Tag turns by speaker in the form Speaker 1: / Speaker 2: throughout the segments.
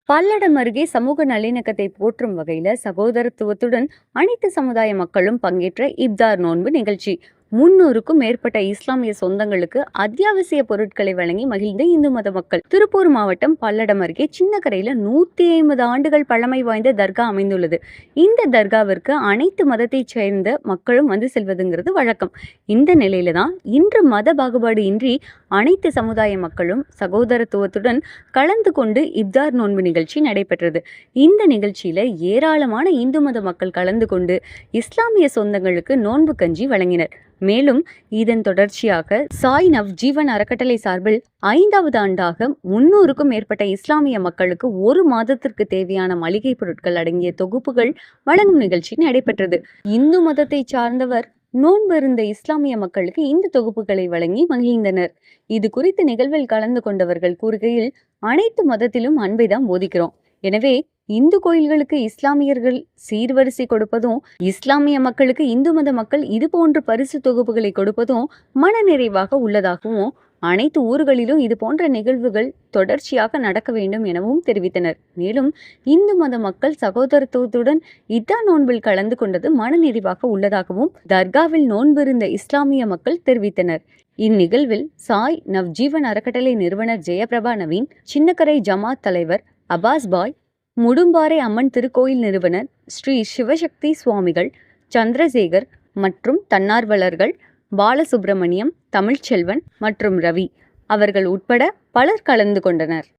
Speaker 1: பல்லடம் அருகே சமூக நல்லிணக்கத்தை போற்றும் வகையில சகோதரத்துவத்துடன் அனைத்து சமுதாய மக்களும் பங்கேற்ற இப்தார் நோன்பு நிகழ்ச்சி. 300க்கும் மேற்பட்ட இஸ்லாமிய சொந்தங்களுக்கு அத்தியாவசிய பொருட்களை வழங்கி மகிழ்ந்த இந்து மத மக்கள். திருப்பூர் மாவட்டம் பல்லடம் அருகே சின்னக்கரையில 150 ஆண்டுகள் பழமை வாய்ந்த தர்கா அமைந்துள்ளது. இந்த தர்காவிற்கு அனைத்து மதத்தைச் சேர்ந்த மக்களும் வந்து செல்வதுங்கிறது வழக்கம். இந்த நிலையில தான் இன்று மத பாகுபாடு இன்றி அனைத்து சமுதாய மக்களும் சகோதரத்துவத்துடன் கலந்து கொண்டு இப்தார் நோன்பு நிகழ்ச்சி நடைபெற்றது. இந்த நிகழ்ச்சியில ஏராளமான இந்து மத மக்கள் கலந்து கொண்டு இஸ்லாமிய சொந்தங்களுக்கு நோன்பு கஞ்சி வழங்கினர். மேலும் இதன் தொடர்ச்சியாக சாய் நவ்ஜீவன் அறக்கட்டளை சார்பில் 5வது ஆண்டாக 300க்கும் மேற்பட்ட இஸ்லாமிய மக்களுக்கு 1 மாதத்திற்கு தேவையான மளிகை பொருட்கள் அடங்கிய தொகுப்புகள் வழங்கும் நிகழ்ச்சி நடைபெற்றது. இந்து மதத்தை சார்ந்தவர் நோன்பு இருந்த இஸ்லாமிய மக்களுக்கு இந்த தொகுப்புகளை வழங்கி மகிழ்ந்தனர். இது குறித்த நிகழ்வில் கலந்து கொண்டவர்கள் கூறுகையில், அனைத்து மதத்திலும் அன்பை தான் போதிக்கிறோம். எனவே இந்து கோயில்களுக்கு இஸ்லாமியர்கள் சீர்வரிசை கொடுப்பதும், இஸ்லாமிய மக்களுக்கு இந்து மத மக்கள் இது போன்ற பரிசு தொகுப்புகளை கொடுப்பதும் மனநிறைவாக உள்ளதாகவும், அனைத்து ஊர்களிலும் இது போன்ற நிகழ்வுகள் தொடர்ச்சியாக நடக்க வேண்டும் எனவும் தெரிவித்தனர். மேலும் இந்து மத மக்கள் சகோதரத்துவத்துடன் இப்தார் நோன்பில் கலந்து கொண்டது மனநிறைவாக உள்ளதாகவும் தர்காவில் நோன்பிருந்த இஸ்லாமிய மக்கள் தெரிவித்தனர். இந்நிகழ்வில் சாய் நவ்ஜீவன் அறக்கட்டளை நிறுவனர் ஜெயபிரபா நவீன், சின்னக்கரை ஜமாத் தலைவர் அபாஸ் பாய், முடும்பாறை அம்மன் திருக்கோயில் நிறுவனர் ஸ்ரீ சிவசக்தி சுவாமிகள், சந்திரசேகர் மற்றும் தன்னார்வலர்கள் பாலசுப்பிரமணியம், தமிழ்ச்செல்வன் மற்றும் ரவி அவர்கள் உட்பட பலர் கலந்து கொண்டனர்.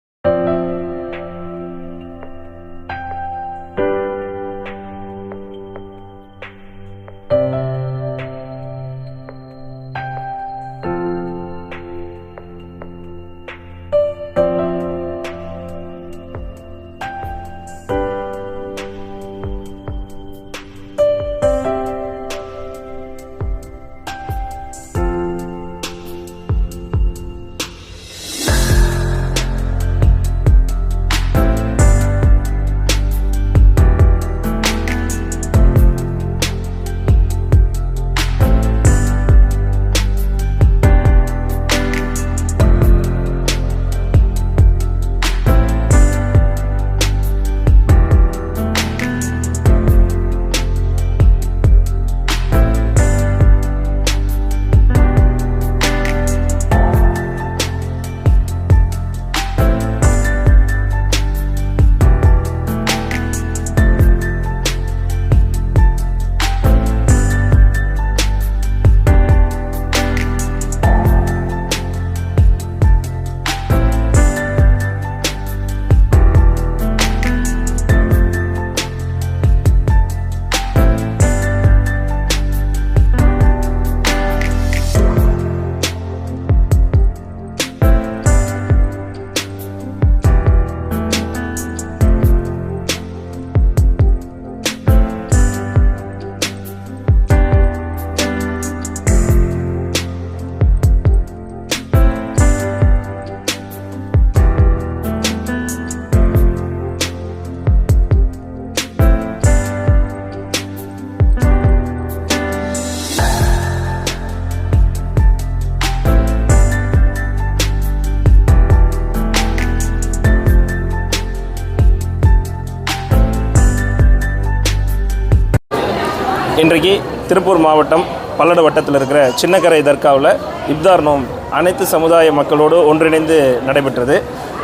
Speaker 2: இன்றைக்கு திருப்பூர் மாவட்டம் பல்லட வட்டத்தில் இருக்கிற சின்னக்கரை தர்காவில் இப்தார் நோன்பு அனைத்து சமுதாய மக்களோடு ஒன்றிணைந்து நடைபெற்றது.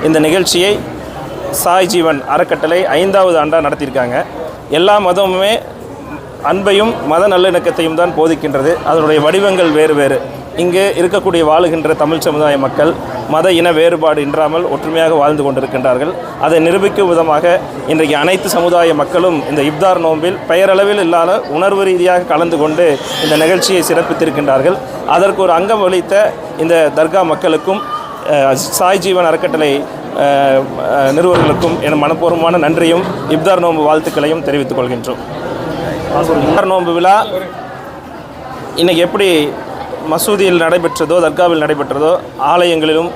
Speaker 2: இந்த நிகழ்ச்சியை சாய் ஜீவன் அறக்கட்டளை 5வது ஆண்டாக நடத்தியிருக்காங்க. எல்லா மதமுமே அன்பையும் மத நல்லிணக்கத்தையும் தான் போதிக்கின்றது. அதனுடைய வடிவங்கள் வேறு வேறு. இங்கு இருக்கக்கூடிய வாழுகின்ற தமிழ் சமுதாய மக்கள் மத இன வேறுபாடு இன்றாமல் ஒற்றுமையாக வாழ்ந்து கொண்டிருக்கின்றார்கள். அதை நிரூபிக்கும் விதமாக இன்றைக்கு அனைத்து சமுதாய மக்களும் இந்த இப்தார் நோன்பில் பெயரளவில் இல்லாத உணர்வு ரீதியாக கலந்து கொண்டு இந்த நிகழ்ச்சியை சிறப்பித்திருக்கின்றார்கள். அதற்கு ஒரு அங்கம் வகித்த இந்த தர்கா மக்களுக்கும் சாய் ஜீவன் அறக்கட்டளை நிறுவனங்களுக்கும் என் மனப்பூர்வமான நன்றியும் இப்தார் நோன்பு வாழ்த்துக்களையும் தெரிவித்துக் கொள்கின்றோம். இப்தார் நோன்பு விழா இன்றைக்கி எப்படி மசூதியில் நடைபெற்றதோ, தர்காவில் நடைபெற்றதோ, ஆலயங்களிலும்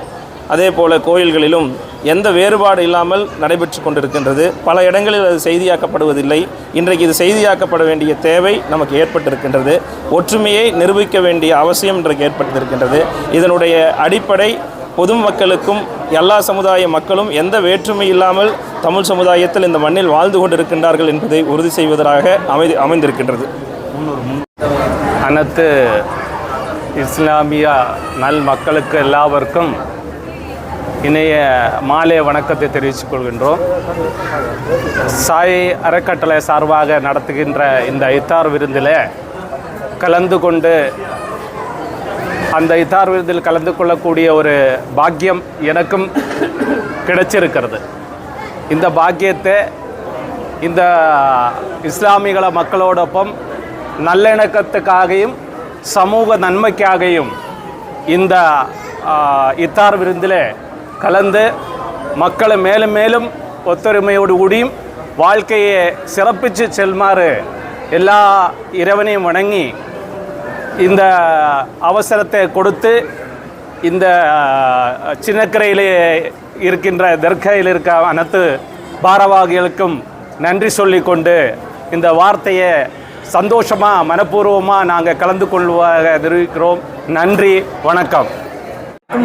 Speaker 2: அதே போல் கோயில்களிலும் எந்த வேறுபாடு இல்லாமல் நடைபெற்று கொண்டிருக்கின்றது. பல இடங்களில் அது செய்தியாக்கப்படுவதில்லை. இன்றைக்கு இது செய்தியாக்கப்பட வேண்டிய தேவை நமக்கு ஏற்பட்டிருக்கின்றது. ஒற்றுமையை நிரூபிக்க வேண்டிய அவசியம் இன்றைக்கு ஏற்பட்டிருக்கின்றது. இதனுடைய அடிப்படை பொதுமக்களுக்கும் எல்லா சமுதாய மக்களும் எந்த வேற்றுமை இல்லாமல் தமிழ் சமுதாயத்தில் இந்த மண்ணில் வாழ்ந்து கொண்டிருக்கின்றார்கள் என்பதை உறுதி செய்வதாக அமைந்திருக்கின்றது.
Speaker 3: அனைத்து இஸ்லாமிய நல் மக்களுக்கு எல்லாருக்கும் இணைய மாலை வணக்கத்தை தெரிவித்துக் கொள்கின்றோம். சாய் அறக்கட்டளை சார்பாக நடத்துகின்ற இந்த இத்தார் விருந்தில் கலந்து கொண்டு அந்த இத்தார் விருந்தில் கலந்து கொள்ளக்கூடிய ஒரு பாக்கியம் எனக்கும் கிடைச்சிருக்கிறது. இந்த பாக்கியத்தை இந்த இஸ்லாமிகள மக்களோடொப்பம் நல்லிணக்கத்துக்காகவும் சமூக நன்மைக்காகவும் இந்த இத்தார் விருந்தில் கலந்து மக்களை மேலும் மேலும் ஒத்துரிமையோடு கூடியும் வாழ்க்கையை சிறப்பித்து செல்லுமாறு எல்லா இறைவனையும் வணங்கி இந்த அவசரத்தை கொடுத்து இந்த சின்னக்கரையிலே இருக்கின்ற தர்காவில் இருக்க அனைத்து பாரவாகிகளுக்கும் நன்றி சொல்லிக்கொண்டு இந்த வார்த்தையை சந்தோஷமாக மனப்பூர்வமாக நாங்கள் கலந்து கொள்வதாக தெரிவிக்கிறோம். நன்றி, வணக்கம்.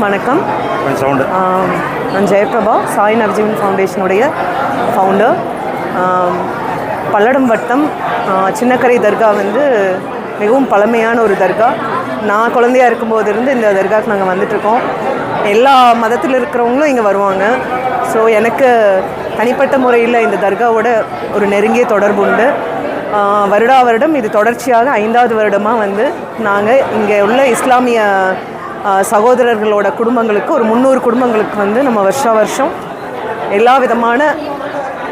Speaker 4: வணக்கம். நான் ஜெயபிரபா, சாய் நவஜீவன் ஃபவுண்டேஷனுடைய ஃபவுண்டர். பல்லடம் வட்டம் சின்னக்கரை தர்கா வந்து மிகவும் பழமையான ஒரு தர்கா. நான் குழந்தையாக இருக்கும்போது இருந்து இந்த தர்காவுக்கு நாங்கள் வந்துட்ருக்கோம். எல்லா மதத்தில் இருக்கிறவங்களும் இங்கே வருவாங்க. ஸோ எனக்கு தனிப்பட்ட முறையில் இந்த தர்காவோட ஒரு நெருங்கிய தொடர்பு உண்டு. வருடா வருடம் இது தொடர்ச்சியாக 5வது வருடமாக வந்து நாங்கள் இங்கே உள்ள இஸ்லாமிய சகோதரர்களோட குடும்பங்களுக்கு ஒரு 300 குடும்பங்களுக்கு வந்து நம்ம வருஷம் எல்லா விதமான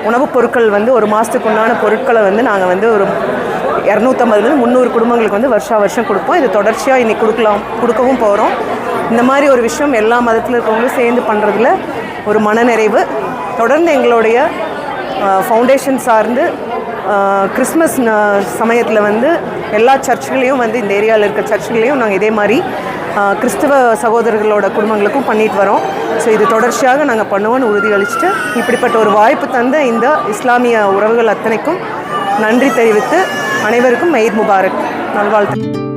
Speaker 4: உணவுப் பொருட்கள் வந்து ஒரு மாதத்துக்கு உண்டான பொருட்களை வந்து நாங்கள் வந்து ஒரு 250 300 குடும்பங்களுக்கு வந்து வருஷம் கொடுப்போம். இது தொடர்ச்சியாக இன்றைக்கி கொடுக்கவும் போகிறோம். இந்த மாதிரி ஒரு விஷயம் எல்லா மதத்தில் இருக்கவங்களும் சேர்ந்து பண்ணுறதுல ஒரு மனநிறைவு. தொடர்ந்து எங்களுடைய ஃபவுண்டேஷன் சார்ந்து கிறிஸ்மஸ் சமயத்தில் வந்து எல்லா சர்ச்சுகளையும் வந்து இந்த ஏரியாவில் இருக்க சர்ச்சுகளையும் நாங்கள் இதே மாதிரி கிறிஸ்தவ சகோதரர்களோட குடும்பங்களுக்கும் பண்ணிட்டு வரோம். ஸோ இது தொடர்ச்சியாக நாங்கள் பண்ணுவோன்னு உறுதியளிச்சுட்டு இப்படிப்பட்ட ஒரு வாய்ப்பு தந்த இந்த இஸ்லாமிய உறவுகள் அத்தனைக்கும் நன்றி தெரிவித்து அனைவருக்கும் ஈத் முபாரக் நல்வாழ்த்து.